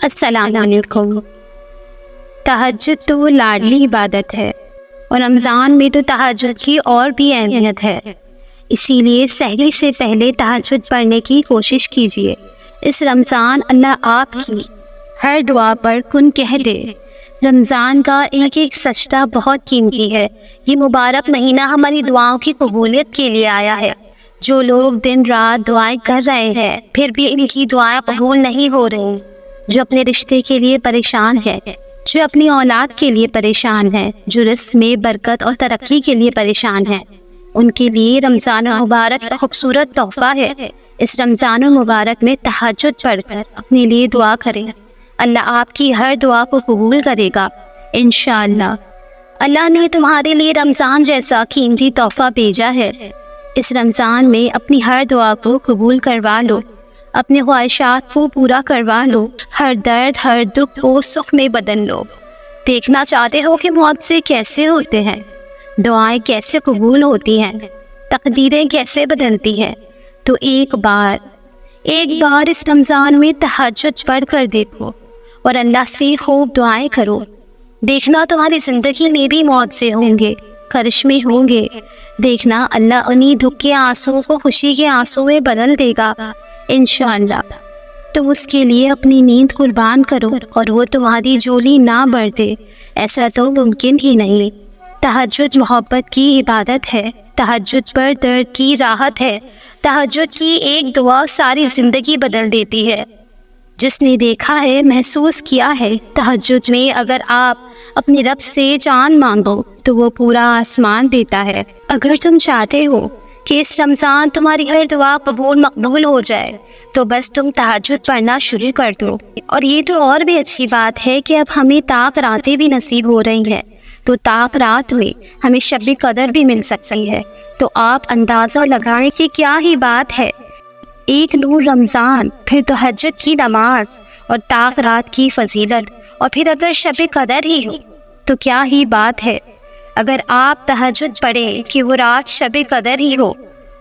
السلام علیکم۔ تہجد تو لاڈلی عبادت ہے اور رمضان میں تو تہجد کی اور بھی اہمیت ہے، اسی لیے سحری سے پہلے تہجد پڑھنے کی کوشش کیجیے۔ اس رمضان اللہ آپ کی ہر دعا پر کن کہہ دے۔ رمضان کا ایک ایک سجدہ بہت قیمتی ہے۔ یہ مبارک مہینہ ہماری دعاؤں کی قبولیت کے لیے آیا ہے۔ جو لوگ دن رات دعائیں کر رہے ہیں پھر بھی ان کی دعائیں قبول نہیں ہو رہی، جو اپنے رشتے کے لیے پریشان ہے، جو اپنی اولاد کے لیے پریشان ہے، جو رزق میں برکت اور ترقی کے لیے پریشان ہے، ان کے لیے رمضان مبارک ایک خوبصورت تحفہ ہے۔ اس رمضان مبارک میں تہجد پڑھ کر اپنے لیے دعا کریں، اللہ آپ کی ہر دعا کو قبول کرے گا انشاءاللہ۔ اللہ نے تمہارے لیے رمضان جیسا قیمتی تحفہ بھیجا ہے۔ اس رمضان میں اپنی ہر دعا کو قبول کروا لو، اپنی خواہشات کو پورا کروا لو، ہر درد ہر دکھ کو سکھ میں بدل لو۔ دیکھنا چاہتے ہو کہ معجزے کیسے ہوتے ہیں، دعائیں کیسے قبول ہوتی ہیں، تقدیریں کیسے بدلتی ہیں، تو ایک بار اس رمضان میں تہجد پڑھ کر دیکھو اور اللہ سے خوب دعائیں کرو۔ دیکھنا تمہاری زندگی میں بھی معجزے ہوں گے، کرشمے ہوں گے۔ دیکھنا اللہ انہی دکھ کے آنسوں کو خوشی کے آنسوں میں بدل دے گا انشاءاللہ۔ تم اس کے لیے اپنی نیند قربان کرو اور وہ تمہاری جولی نہ بڑھ دے، ایسا تو ممکن ہی نہیں۔ تہجد محبت کی عبادت ہے، تہجد پر درد کی راحت ہے، تہجد کی ایک دعا ساری زندگی بدل دیتی ہے۔ جس نے دیکھا ہے، محسوس کیا ہے، تہجد میں اگر آپ اپنے رب سے جان مانگو تو وہ پورا آسمان دیتا ہے۔ اگر تم چاہتے ہو کہ اس رمضان تمہاری ہر دعا مقبول ہو جائے تو بس تم تہجد پڑھنا شروع کر دو۔ اور یہ تو اور بھی اچھی بات ہے کہ اب ہمیں طاق راتیں بھی نصیب ہو رہی ہیں، تو طاق رات میں ہمیں شب قدر بھی مل سکتی ہے۔ تو آپ اندازہ لگائیں کہ کیا ہی بات ہے، ایک نور رمضان، پھر تہجد کی نماز اور طاق رات کی فضیلت، اور پھر اگر شب قدر ہی ہو تو کیا ہی بات ہے۔ اگر آپ تہجد پڑھیں کہ وہ رات شب قدر ہی ہو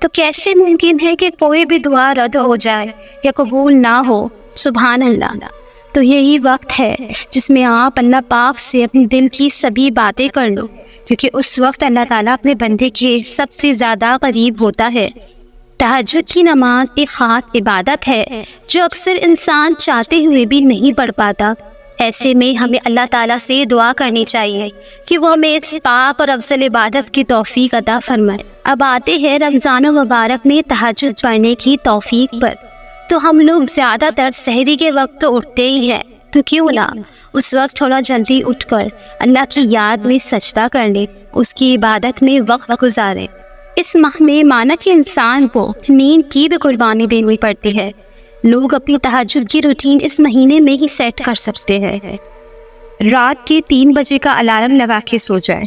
تو کیسے ممکن ہے کہ کوئی بھی دعا رد ہو جائے یا قبول نہ ہو؟ سبحان اللہ۔ تو یہی وقت ہے جس میں آپ اللہ پاک سے اپنے دل کی سبھی باتیں کر لو، کیونکہ اس وقت اللہ تعالیٰ اپنے بندے کے سب سے زیادہ قریب ہوتا ہے۔ تہجد کی نماز ایک خاص عبادت ہے جو اکثر انسان چاہتے ہوئے بھی نہیں پڑھ پاتا۔ ایسے میں ہمیں اللہ تعالیٰ سے دعا کرنی چاہیے کہ وہ ہمیں اس پاک اور افضل عبادت کی توفیق عطا فرمائے۔ اب آتے ہیں رمضان مبارک میں تہجد پڑھنے کی توفیق پر۔ تو ہم لوگ زیادہ تر سحری کے وقت تو اٹھتے ہی ہیں، تو کیوں نہ اس وقت تھوڑا جلدی اٹھ کر اللہ کی یاد میں سجدہ کر لیں، اس کی عبادت میں وقت گزاریں۔ اس ماہ میں مانا کہ انسان کو نیند کی بھی قربانی دینی پڑتی ہے۔ لوگ اپنی تہجد کی روٹین اس مہینے میں ہی سیٹ کر سکتے ہیں۔ رات کے 3 بجے کا الارم لگا کے سو جائیں،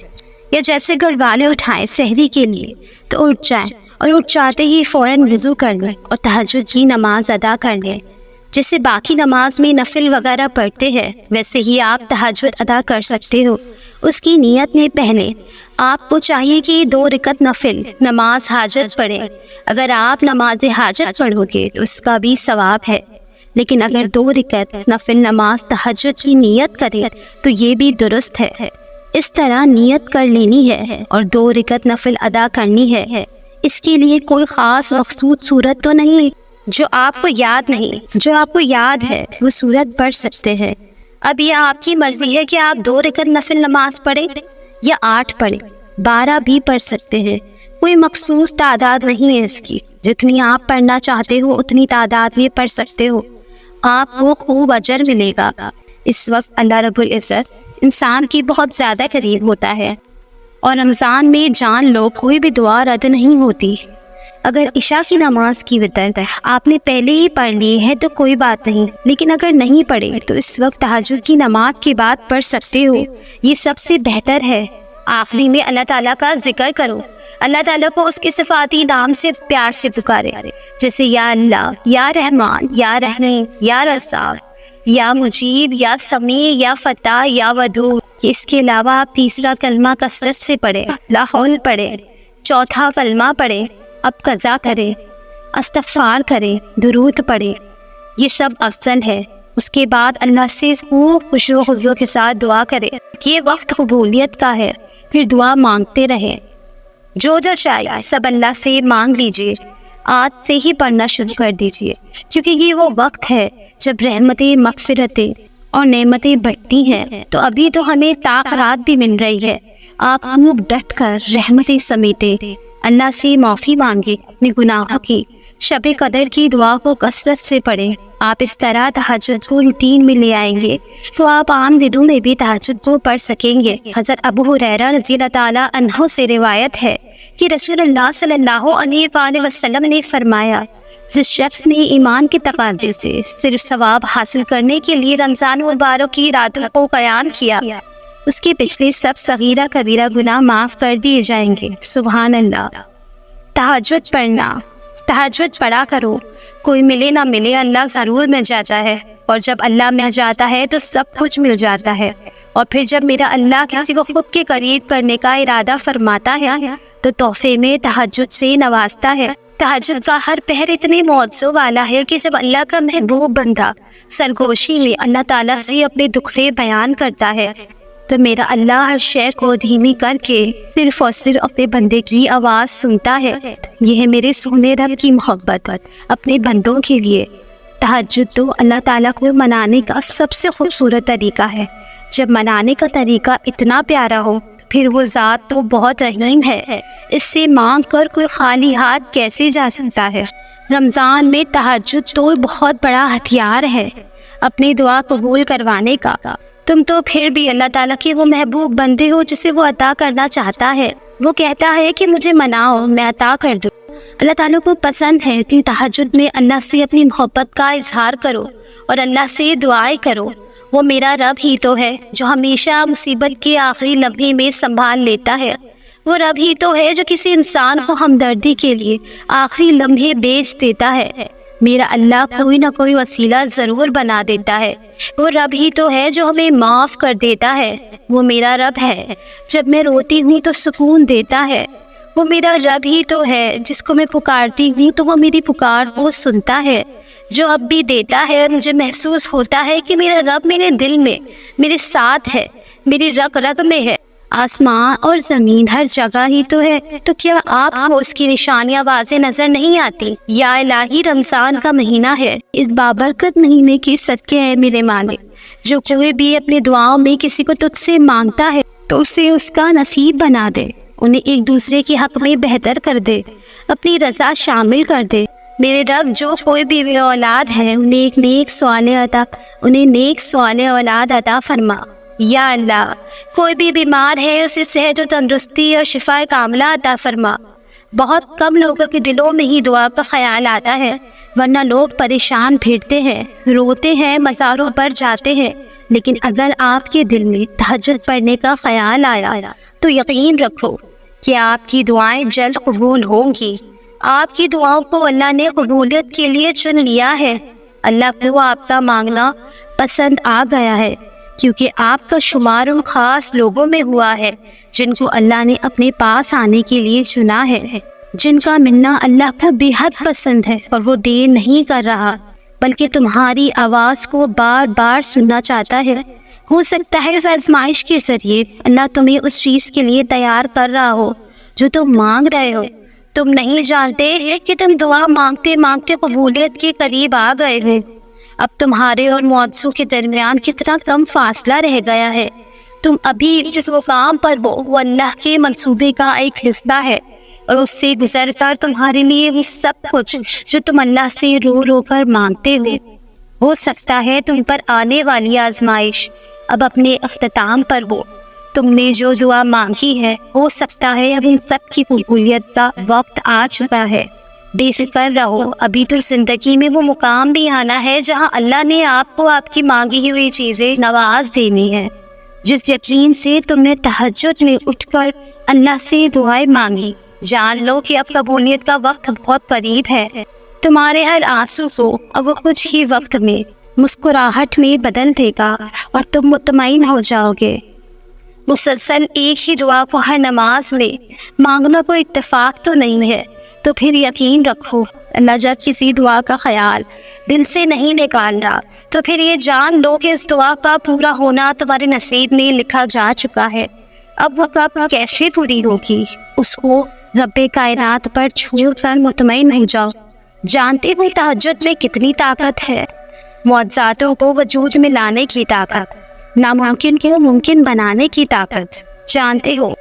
یا جیسے گھر والے اٹھائیں سحری کے لیے تو اٹھ جائیں، اور اٹھ جاتے ہی فوراً وضو کر لیں اور تہجد کی نماز ادا کر لیں۔ جیسے باقی نماز میں نفل وغیرہ پڑھتے ہیں ویسے ہی آپ تہجد ادا کر سکتے ہو۔ اس کی نیت میں پہلے آپ کو چاہیے کہ 2 رکعت نفل نماز حاجت پڑھیں۔ اگر آپ نماز حاجت پڑھو گے تو اس کا بھی ثواب ہے، لیکن اگر 2 رکعت نفل نماز تہجد کی نیت کریں تو یہ بھی درست ہے۔ اس طرح نیت کر لینی ہے اور 2 رکعت نفل ادا کرنی ہے۔ اس کے لیے کوئی خاص مخصوص صورت تو نہیں جو آپ کو یاد نہیں، جو آپ کو یاد ہے وہ صورت پڑھ سکتے ہیں۔ اب یہ آپ کی مرضی ہے کہ آپ 2 رکعت نفل نماز پڑھیں یا 8 پڑھیں، 12 بھی پڑھ سکتے ہیں۔ کوئی مخصوص تعداد نہیں ہے اس کی، جتنی آپ پڑھنا چاہتے ہو اتنی تعداد میں پڑھ سکتے ہو، آپ کو خوب اجر ملے گا۔ اس وقت اللہ رب العزت انسان کی بہت زیادہ قریب ہوتا ہے، اور رمضان میں جان لو کوئی بھی دعا رد نہیں ہوتی۔ اگر عشاء کی نماز کی وتر آپ نے پہلے ہی پڑھ لی ہے تو کوئی بات نہیں، لیکن اگر نہیں پڑھے تو اس وقت تہجد کی نماز کے بعد پڑھ سکتے ہو، یہ سب سے بہتر ہے۔ آخری میں اللہ تعالیٰ کا ذکر کرو، اللہ تعالیٰ کو اس کے صفاتی نام سے پیار سے پکارے، جیسے یا اللہ، یا رحمان، یا رحیم، یا رزاق، یا مجیب، یا سمیع، یا فتح، یا ودود۔ اس کے علاوہ آپ تیسرا کلمہ کثرت سے پڑھیں، لا حول پڑھیں، چوتھا کلمہ پڑھیں، اب قضا کریں، استغفار کریں، درود پڑھیں، یہ سب افضل ہے۔ اس کے بعد اللہ سے خوب خشوع و خضوع کے ساتھ دعا کرے. یہ وقت قبولیت کا ہے. پھر دعا مانگتے رہیں. جو چاہیے سب اللہ سے مانگ لیجیے. آج سے ہی پڑھنا شروع کر دیجیے، کیونکہ یہ وہ وقت ہے جب رحمتیں، مغفرتیں اور نعمتیں بڑھتی ہیں. تو ابھی تو ہمیں طاقت بھی مل رہی ہے. آپ خوب ڈٹ کر رحمتیں سمیٹے، اللہ سے معافی مانگے اپنے گناہوں کی. شب قدر کی دعا کو کثرت سے پڑھیں. آپ اس طرح تہجد کو روٹین میں لے آئیں گے تو آپ عام دنوں میں بھی تہجد کو پڑھ سکیں گے. حضرت ابو ہریرہ رضی اللہ تعالیٰ عنہ سے روایت ہے کہ رسول اللہ صلی اللہ علیہ وآلہ وسلم نے فرمایا، جس شخص نے ایمان کے تقاضے سے صرف ثواب حاصل کرنے کے لیے رمضان مبارک کی راتوں کو قیام کیا، اس کے پچھلے سب صغیرہ کبیرہ گناہ معاف کر دیے جائیں گے. سبحان اللہ. تہجد پڑھنا. تہجد پڑھا کرو. کوئی ملے نہ ملے اللہ ضرور مل جاتا ہے، اور جب اللہ مل جاتا ہے تو سب کچھ مل جاتا ہے. اور پھر جب میرا اللہ کسی کو خود کے قریب کرنے کا ارادہ فرماتا ہے تو تحفے میں تہجد سے نوازتا ہے. تہجد کا ہر پہر اتنے موضوع والا ہے کہ جب اللہ کا محبوب بندہ سرگوشی میں اللہ تعالیٰ سے اپنے دکھڑے بیان کرتا ہے تو میرا اللہ ہر شے کو دھیمی کر کے صرف اور صرف اپنے بندے کی آواز سنتا ہے. یہ ہے میرے سونے رب کی محبت اپنے بندوں کے لیے. تہجد تو اللہ تعالیٰ کو منانے کا سب سے خوبصورت طریقہ ہے. جب منانے کا طریقہ اتنا پیارا ہو پھر وہ ذات تو بہت رحیم ہے. اس سے مانگ کر کوئی خالی ہاتھ کیسے جا سکتا ہے. رمضان میں تہجد تو بہت بڑا ہتھیار ہے اپنی دعا قبول کروانے کا. تم تو پھر بھی اللہ تعالیٰ کے وہ محبوب بندے ہو جسے وہ عطا کرنا چاہتا ہے. وہ کہتا ہے کہ مجھے مناؤ میں عطا کر دوں. اللہ تعالیٰ کو پسند ہے کہ تہجد میں اللہ سے اپنی محبت کا اظہار کرو اور اللہ سے دعائیں کرو. وہ میرا رب ہی تو ہے جو ہمیشہ مصیبت کے آخری لمحے میں سنبھال لیتا ہے. وہ رب ہی تو ہے جو کسی انسان کو ہمدردی کے لیے آخری لمحے بیچ دیتا ہے. میرا اللہ کوئی نہ کوئی وسیلہ ضرور بنا دیتا ہے. وہ رب ہی تو ہے جو ہمیں معاف کر دیتا ہے. وہ میرا رب ہے جب میں روتی ہوں تو سکون دیتا ہے. وہ میرا رب ہی تو ہے جس کو میں پکارتی ہوں تو وہ میری پکار کو سنتا ہے. جو اب بھی دیتا ہے. مجھے محسوس ہوتا ہے کہ میرا رب میرے دل میں میرے ساتھ ہے، میری رگ رگ میں ہے. آسمان اور زمین ہر جگہ ہی تو ہے. تو کیا آپ کو اس کی نشانیاں واضح نظر نہیں آتی؟ یا الہی رمضان کا مہینہ ہے. اس بابرکت مہینے کے صدقے ہے میرے مالک، جو کوئی بھی اپنی دعاؤں میں کسی کو تجھ سے مانگتا ہے تو اسے اس کا نصیب بنا دے. انہیں ایک دوسرے کے حق میں بہتر کر دے، اپنی رضا شامل کر دے. میرے رب جو کوئی بھی اولاد ہے انہیں نیک صالح اولاد عطا فرما. یا اللہ کوئی بھی بیمار ہے اسے صحت و تندرستی اور شفا کاملہ عطا فرما. بہت کم لوگوں کے دلوں میں ہی دعا کا خیال آتا ہے، ورنہ لوگ پریشان پھرتے ہیں، روتے ہیں، مزاروں پر جاتے ہیں. لیکن اگر آپ کے دل میں تہجد پڑھنے کا خیال آیا تو یقین رکھو کہ آپ کی دعائیں جلد قبول ہوں گی. آپ کی دعاؤں کو اللہ نے قبولیت کے لیے چن لیا ہے. اللہ کو آپ کا مانگنا پسند آ گیا ہے، کیونکہ آپ کا شمار ان خاص لوگوں میں ہوا ہے جن کو اللہ نے اپنے پاس آنے کے لیے چنا ہے، جن کا ملنا اللہ کو بے حد پسند ہے. اور وہ دیر نہیں کر رہا بلکہ تمہاری آواز کو بار بار سننا چاہتا ہے. ہو سکتا ہے اس آزمائش کے ذریعے اللہ تمہیں اس چیز کے لیے تیار کر رہا ہو جو تم مانگ رہے ہو. تم نہیں جانتے کہ تم دعا مانگتے مانگتے قبولیت کے قریب آ گئے ہو. اب تمہارے اور معجزوں کے درمیان کتنا کم فاصلہ رہ گیا ہے. تم ابھی جس مقام پر ہو وہ اللہ کے منصوبے کا ایک حصہ ہے، اور اس سے گزر کر تمہارے لیے وہ سب کچھ جو تم اللہ سے رو رو کر مانگتے ہو سکتا ہے تم پر آنے والی آزمائش اب اپنے اختتام پر ہو. تم نے جو دعا مانگی ہے ہو سکتا ہے اب ان سب کی قبولیت کا وقت آ چکا ہے. بے فکر رہو، ابھی تو زندگی میں وہ مقام بھی آنا ہے جہاں اللہ نے آپ کو آپ کی مانگی ہوئی چیزیں نواز دینی ہے. جس یقین سے تم نے تہجد میں اٹھ کر اللہ سے دعائیں مانگی، جان لو کہ اب قبولیت کا وقت بہت قریب ہے. تمہارے ہر آنسو کو اب وہ کچھ ہی وقت میں مسکراہٹ میں بدل دے گا اور تم مطمئن ہو جاؤ گے. مسلسل ایک ہی دعا کو ہر نماز میں مانگنا کوئی اتفاق تو نہیں ہے. تو پھر یقین رکھو اللہ جب کسی دعا کا خیال دل سے نہیں نکال رہا تو پھر یہ جان لو کہ اس دعا کا پورا ہونا تمہارے نصیب میں لکھا جا چکا ہے۔ اب وہ کب کیسے پوری ہوگی، اس کو رب کائنات پر چھوڑ کر مطمئن ہو جاؤ۔ جانتے ہو تہجد میں کتنی طاقت ہے، معجزاتوں کو وجود میں لانے کی طاقت، ناممکن کو ممکن بنانے کی طاقت۔ جانتے ہو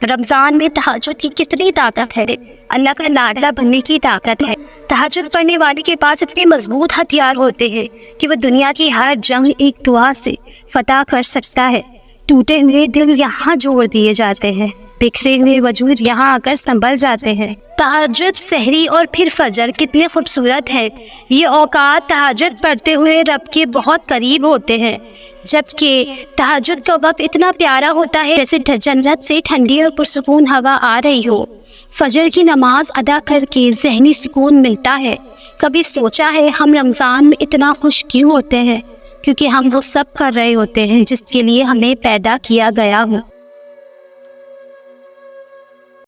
رمضان میں تہجد کی کتنی طاقت ہے، اللہ کا لاڈلا بننے کی طاقت ہے۔ تہجد پڑھنے والے کے پاس اتنے مضبوط ہتھیار ہوتے ہیں کہ وہ دنیا کی ہر جنگ ایک دعا سے فتح کر سکتا ہے۔ ٹوٹے ہوئے دل یہاں جوڑ دیے جاتے ہیں، بکھرے ہوئے وجود یہاں آ کر سنبھل جاتے ہیں۔ تہجد، سحری اور پھر فجر کتنے خوبصورت ہیں۔ یہ اوقات تہجد پڑھتے ہوئے رب کے بہت قریب ہوتے ہیں، جبکہ تہجد کا وقت اتنا پیارا ہوتا ہے جیسے جنت سے ٹھنڈی اور پرسکون ہوا آ رہی ہو۔ فجر کی نماز ادا کر کے ذہنی سکون ملتا ہے۔ کبھی سوچا ہے ہم رمضان میں اتنا خوش کیوں ہوتے ہیں؟ کیونکہ ہم وہ سب کر رہے ہوتے ہیں جس کے لیے ہمیں پیدا کیا گیا ہو۔